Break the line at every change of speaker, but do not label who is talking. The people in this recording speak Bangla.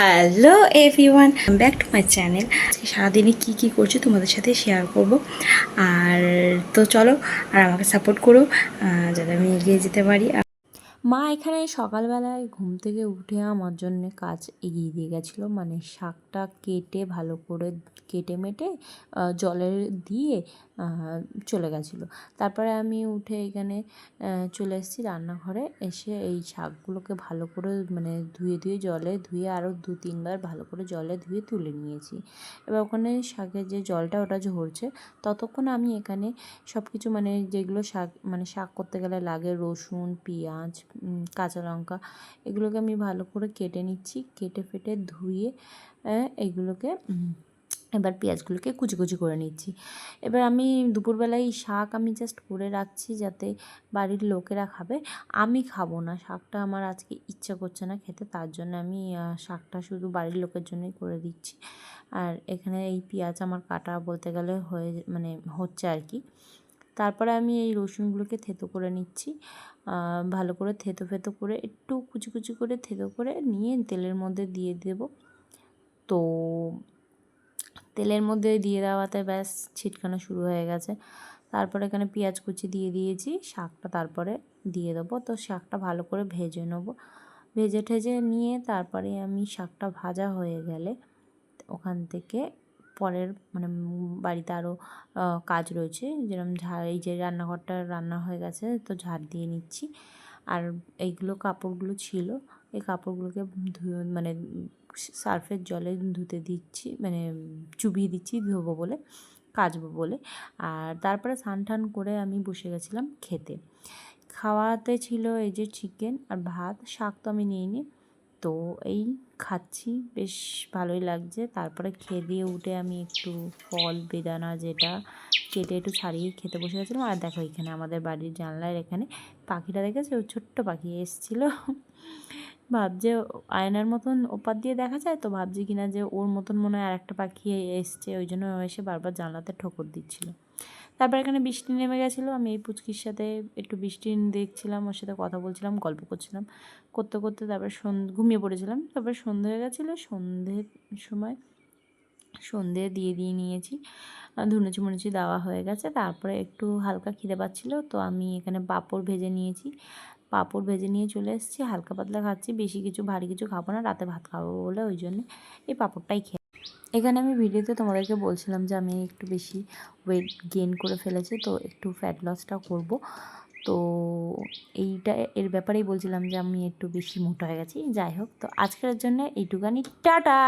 Hello everyone, back to my channel. সারাদিনে কী করছি তোমাদের সাথে শেয়ার করব। আর তো চলো, আর আমাকে সাপোর্ট করো যাতে আমি এগিয়ে যেতে পারি। মা এখানে সকালবেলায় ঘুম থেকে উঠে আমার জন্য কাজ এগিয়ে দিয়ে গেছিলো, মানে শাকটা কেটে ভালো করে কেটে মেটে জলে দিয়ে চলে গেছিলো। তারপরে আমি উঠে এখানে চলে এসেছি রান্নাঘরে। এসে এই শাকগুলোকে ভালো করে মানে ধুয়ে জলে ধুয়ে আরও 2-3 বার ভালো করে জলে ধুয়ে তুলে নিয়েছি। এবার ওখানে শাকের যে জলটা ওটা ঝরছে, ততক্ষণ আমি এখানে সব কিছু মানে যেগুলো শাক করতে গেলে লাগে, রসুন, পেঁয়াজ, কাঁচা লঙ্কা, এগুলোকে আমি ভালো করে কেটে নিচ্ছি। কেটে ফেটে ধুয়ে এগুলোকে এবার পেঁয়াজগুলোকে কুচি কুচি করে নিচ্ছি। এবার আমি দুপুরবেলায় শাক আমি জাস্ট করে রাখছি যাতে বাড়ির লোকেরা খাবে। আমি খাবো না, শাকটা আমার আজকে ইচ্ছা করছে না খেতে, তার জন্য আমি শাকটা শুধু বাড়ির লোকের জন্যই করে দিচ্ছি। আর এখানে এই পেঁয়াজ আমার কাটা বলতে গেলে হচ্ছে আর কি। তারপরে আমি এই রসুনগুলোকে থেতো করে নিচ্ছি, ভালো করে থেতো করে একটু কুচি কুচি করে থেতো করে নিয়ে তেলের মধ্যে দিয়ে দেব। তো তেলের মধ্যে দিয়ে দেওয়াতে ব্যাস ছিটকানো শুরু হয়ে গেছে। তারপরে এখানে পেঁয়াজ কুচি দিয়ে দিয়েছি, শাকটা তারপরে দিয়ে দেবো। তো শাকটা ভালো করে ভেজে নেবো, ভেজে ঠেজে নিয়ে তারপরে আমি শাকটা ভাজা হয়ে গেলে ওখান থেকে পরের বাড়িতে আরও কাজ রয়েছে, যেরকম এই যে রান্নাঘরটা রান্না হয়ে গেছে, তো ঝাড় দিয়ে নিচ্ছি। আর এইগুলো কাপড়গুলো ছিল, এই কাপড়গুলোকে সার্ফের জলে ধুতে দিচ্ছি, চুবিয়ে দিচ্ছি ধোবো বলে, কাচবো বলে। আর তারপরে স্নান টান করে আমি বসে গেছিলাম খেতে। খাওয়াতে ছিল এই যে চিকেন আর ভাত, শাক তো আমি নিইনি। তো এই খাচ্ছি, বেশ ভালোই লাগছে। তারপরে খেয়ে দিয়ে উঠে আমি একটু ফল বেদানা যেটা কেটে একটু ছাড়িয়ে খেতে বসে গেছিলাম। আর দেখো এখানে আমাদের বাড়ির জানলার এখানে পাখিটা দেখেছে, ও ছোট্ট পাখি এসেছিলো। ভাবছে আয়নার মতন ওপার দিয়ে দেখা যায়, তো ভাবছি কিনা যে ওর মতন মনে হয় আর একটা পাখি এসছে, ওই জন্য এসে বারবার জানলাতে ঠোকর দিচ্ছিলো। তারপর এখানে বৃষ্টি নেমে গেছিলো, আমি এই পুচকির সাথে একটু বৃষ্টি দেখছিলাম, ওর সাথে কথা বলছিলাম, গল্প করছিলাম, করতে করতে তারপর ঘুমিয়ে পড়েছিলাম। তারপর সন্ধে হয়ে গেছিলো, সন্ধ্যের সময় সন্ধে দিয়ে নিয়েছি, ধুনুচি মুনুচি দেওয়া হয়ে গেছে। তারপরে একটু হালকা খিদে পাচ্ছিলো, তো আমি এখানে পাঁপড় ভেজে নিয়েছি, পাঁপড় ভেজে নিয়ে চলে এসেছি। হালকা পাতলা খাচ্ছি, বেশি কিছু ভারী কিছু খাবো না, রাতে ভাত খাবো বলে ওই জন্যে এই পাঁপড়টাই খেয়ে। এখানে আমি ভিডিওতে তোমাদেরকে বলছিলাম যে আমি একটু বেশি ওয়েট গেইন করে ফেলেছি, তো একটু ফ্যাট লসটা করব। তো এর ব্যাপারেই বলছিলাম যে আমি একটু বেশি মোটা হয়ে গেছি। যাই হোক, তো আজকের জন্য এইটুকানি, টাটা।